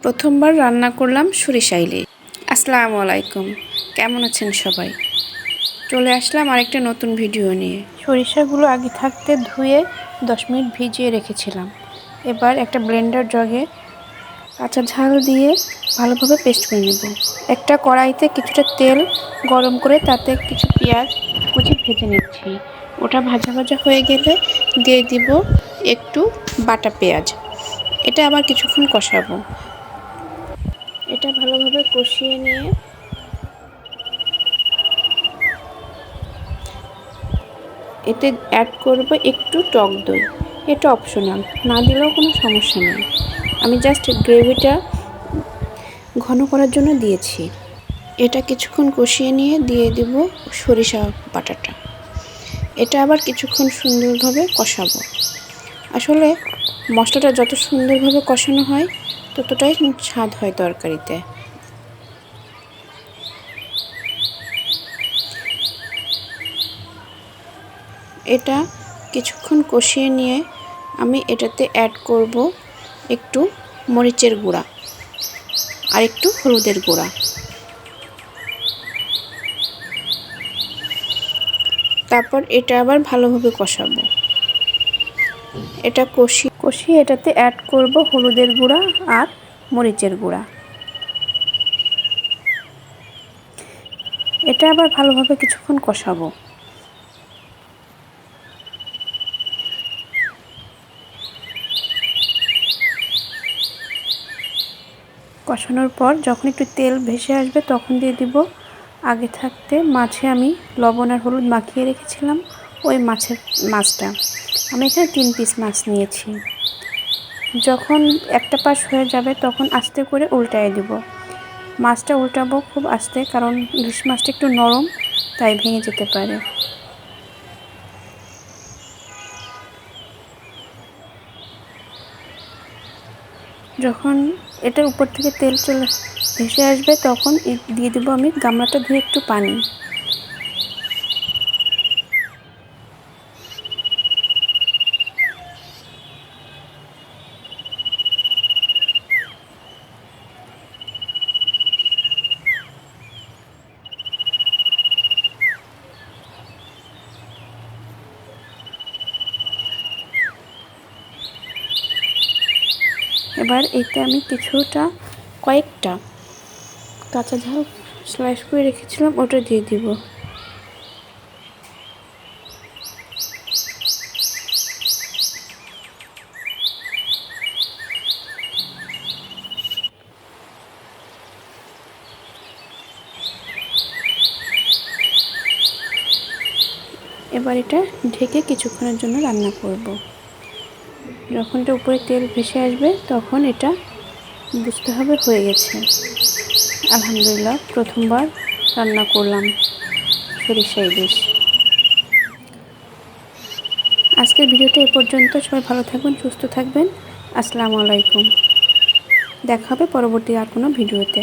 প্রথমবার রান্না করলাম সরিষা ইলিশ। আসসালামু আলাইকুম, কেমন আছেন সবাই? চলে আসলাম আরেকটা নতুন ভিডিও নিয়ে। সরিষাগুলো আগে থাকতে ধুয়ে 10 মিনিট ভিজিয়ে রেখেছিলাম। এবার একটা ব্লেন্ডার জগে কাঁচা ঝাল দিয়ে ভালোভাবে পেস্ট করে নেব। একটা কড়াইতে কিছুটা তেল গরম করে তাতে কিছু পেঁয়াজ কুচি ভেজে নিচ্ছি। ওটা ভাজা ভাজা হয়ে গেলে দিয়ে দিব একটু বাটা পেঁয়াজ। এটা আবার কিছুক্ষণ কষাবো। এটা ভালোভাবে কষিয়ে নিয়ে এতে অ্যাড করব একটু টক দই। এটা অপশনাল, না দিলেও কোনো সমস্যা নেই। আমি জাস্ট গ্রেভিটা ঘন করার জন্য দিয়েছি। এটা কিছুক্ষণ কষিয়ে নিয়ে দিয়ে দেব সরিষা বাটাটা। এটা আবার কিছুক্ষণ সুন্দরভাবে কষাবো। আসলে মশলাটা যত সুন্দরভাবে কষানো হয় ততটাই স্বাদ হয় তরকারিতে। এটা কিছুক্ষণ কষিয়ে নিয়ে আমি এটাতে অ্যাড করব একটু মরিচের গুঁড়া আর একটু হলুদের গুঁড়া। তারপর এটা আবার ভালোভাবে কষাবো। এটা কষিয়ে এটাতে অ্যাড করব হলুদের গুঁড়া আর মরিচের গুঁড়া। এটা আবার ভালোভাবে কিছুক্ষণ কষাবো। কষানোর পর যখন একটু তেল ভেসে আসবে তখন দিয়ে দিব আগে থাকতে মাছে আমি লবণ আর হলুদ মাখিয়ে রেখেছিলাম ওই মাছটা। আমি এখানে 3 পিস মাছ নিয়েছি। যখন একটা পাশ হয়ে যাবে তখন আস্তে করে উল্টায় দিব। মাছটা উল্টাবো খুব আস্তে, কারণ ইলিশ মাছটা একটু নরম, তাই ভেঙে যেতে পারে। যখন এটার উপর থেকে তেল ভেসে আসবে তখন দিয়ে দেবো আমি গামলাটা ধুয়ে একটু পানি। এবার এতে আমি কয়েকটা কাঁচা ঝাল স্লাইস করে রেখেছিলাম, ওটা দিয়ে দিব। এবার এটা ঢেকে কিছুক্ষণের জন্য রান্না করব। যখন এটা উপরে তেল ভেসে আসবে তখন এটা বুঝতে হবে হয়ে গেছে। আলহামদুলিল্লাহ, প্রথমবার রান্না করলাম সরিষা ইলিশ। আজকের ভিডিওটা এ পর্যন্ত। সবাই ভালো থাকবেন, সুস্থ থাকবেন। আসসালামু আলাইকুম। দেখা হবে পরবর্তী আর কোনো ভিডিওতে।